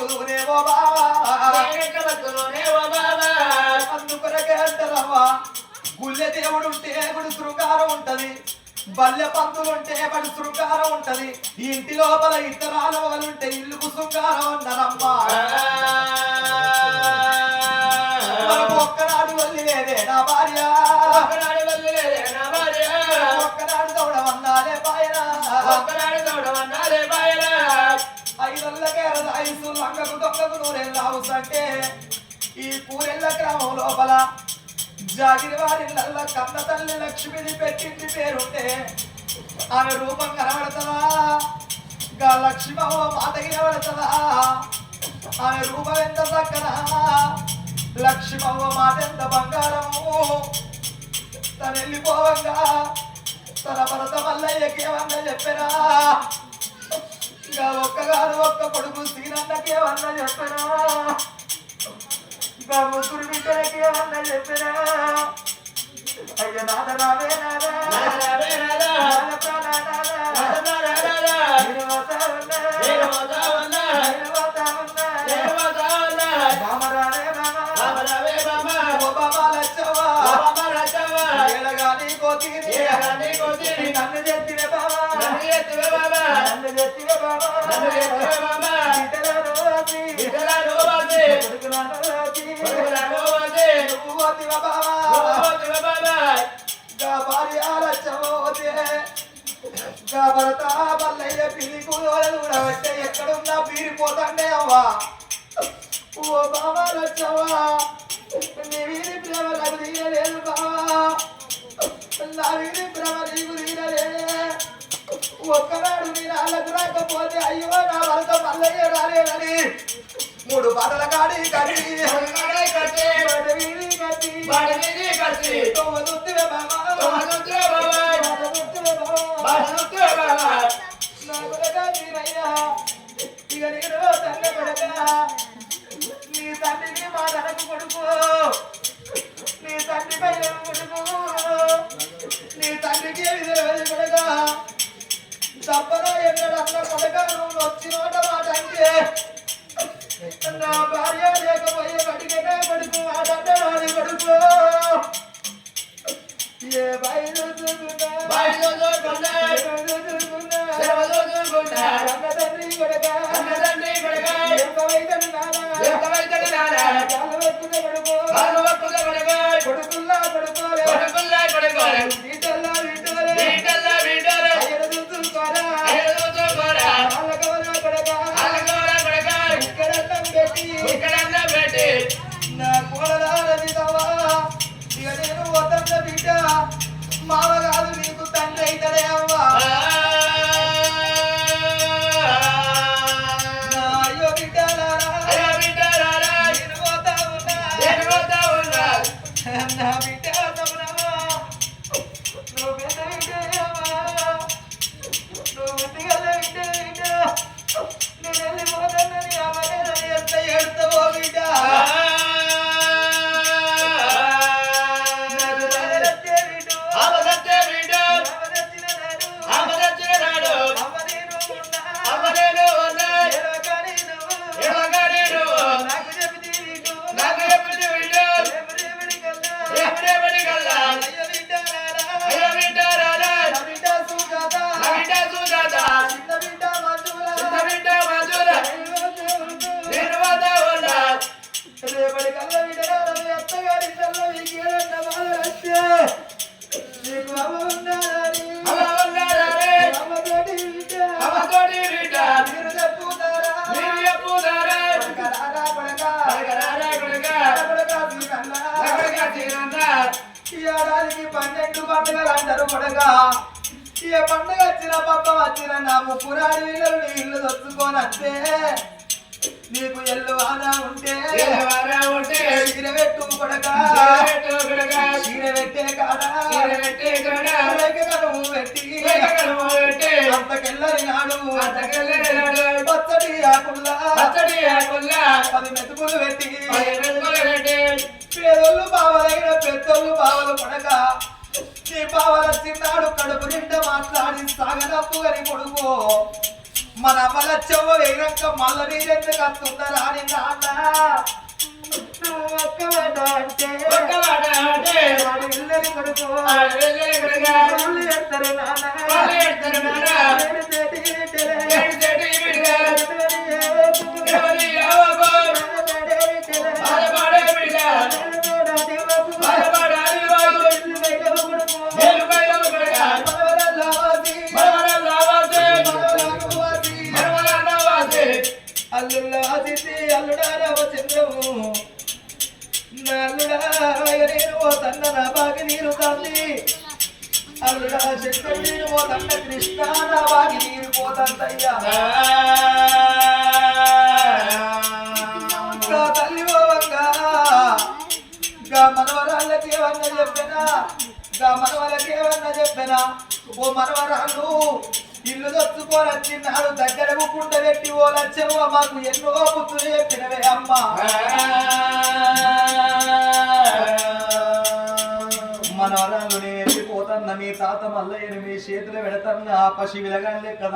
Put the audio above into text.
బతుకుదునేవో బావా అందుకొరకే అంటారవ్వా గుళ్ళె దేవుడు ఉంటే గుడి శృంగారం ఉంటది బల్లె పంతులుంటే బడి శృంగారం ఉంటది ఇంటి లోపల ఇతరాలు ఒకలుంటే ఇల్లుకు శృంగారం అన్నారమ్మా మనకు ఒక్కనాడు వల్లి లేదే నా భార్య ఒక్కనాడు దౌడవన్నాలే బాయన ఐదల్లకే ఐసు లంగకు దొంగకు నూరెళ్ళ హౌస్ అంటే ఈ పూరెళ్ళ గ్రామం లోపల జాగిరి వారిళ్ళ కన్న తల్లి లక్ష్మిని పెట్టింది పేరుంటే ఆమె రూపం కనబడతదా గా లక్ష్మమ్మ మాట కనబడతదా ఆమె రూపం ఎంత చక్కనా లక్ష్మమ్మ మాట ఎంత బంగారము తను వెళ్ళిపోవంగా తన భరత మల్లయ్యకేమన్నా చెప్పరా ఇంకా ఒక్కగారు ఒక్క కొడుకు సీనన్నకేమన్నా చెప్పరా ఇంకా ముగ్గురు బిడ్డలకేమన్నా చెప్పరా అయ్యో నాద రావే నన్ను చెప్తివే బాబా భరత మల్లయ్య పిల్లి కూడబట్టే ఎక్కడున్నా పీరిపోతండే అవ్వా ఓ బాబా లచ్చవ్వా నీ వీరి ప్రేమ నాకు తీరలేదు బావా నా వీరి ప్రేమ నీకు తీరలే ఒక్కనాడు నీ నాళ్ళకు రాకపోతే అయ్యో నా భరత మల్లయ్య రాలేదని 3 పాటల కాడి కట్టి తొమ్మిదివే బాబా నా కొడక నీరయ్యా ఇక నేను తండ్రి కొడక నీ తండ్రికి మా తనకు కొడుకు నీ తండ్రి పైన కొడుకు నీ తండ్రికి విధులు కొడక తప్పరా ఎన్నడన్న కొడక నువ్వు వచ్చినోట మాట అంటే నా భార్య లేకపోయే బడికనే కొడుకు మాటంటే వాడి కొడుకు ఏ బయలు తండ్రి కొడక కొడుకుల్లా కొడుకోలే నా కోడలాడదిదవా ఇక నేను వద్ద బిడ్డ మావ కాదు నీకు తండ్రి అవుతాడే అవ్వా అయ్యో బిడ్డలారా నేను పోతా ఉన్నా నా బిడ్డ తమ్ముడవా నువ్వు పెద్ద బిడ్డవా నువ్వు బుద్ధిగల బిడ్డ నేను వెళ్ళిపోతానని అమ్మలేదని ఎంత ఏడుతావో బిడ్డ ఏడాదికి 12 పండుగలు అంటారు కొడగా ఏ పండుగ వచ్చిన పప్ప వచ్చిన నా ముప్పురాడి వీళ్ళు నీ ఇల్లు దొచ్చుకోనంటే నీకు ఎల్లు వాన ఉంటే చీర పెట్టు కొడగా చీర పెట్టే కాడా కనుము పెట్టి అంతకెళ్ళని నాడు పచ్చడి ఆకుల్లా 10 మెతుకులు పెట్టి పేదోళ్ళు బావలైన పెద్దోళ్ళు బావలు కొడగా నీ బావల చిన్నాడు కడుపు నిండా మాట్లాడి సాగనప్పు అని కొడుకో మన అమలచ్చవ్వ వేరక్క మల్ల మీరెందుకు వస్తున్నారా అని నాన్న నువ్వు ఒక్క మాట అంటే వాడు ఇల్లని కొడుకు వాళ్ళు ఎడతారు నాన్న అల్లుడా అతిథి అల్లుడా రామచంద్రము నల్లుడా నేను ఓ తన్న నా బాగి నీరు తల్లి అల్లుడా శంకరు నేను ఓ తన్న కృష్ణ నా బాగి నీరు పోతంతయ్యా తల్లి ఓవంగా గా మనవరాళ్ళకి ఏమన్నా చెప్పినా గా మనవలకి ఏమన్నా చెప్పినా ఓ మనవరాళ్ళు ఇల్లు దొచ్చుకోనొచ్చిన్నాడు దగ్గర కుండ పెట్టి ఓ లచ్చవ్వ మాకు ఎన్నో బుద్ధులు చెప్పినవే అమ్మ మనవరాలు నేను వెళ్ళిపోతున్నా మీ తాత మల్లయ్యని మీ చేతులు పెడతన్నా పసి విలగాని లెక్క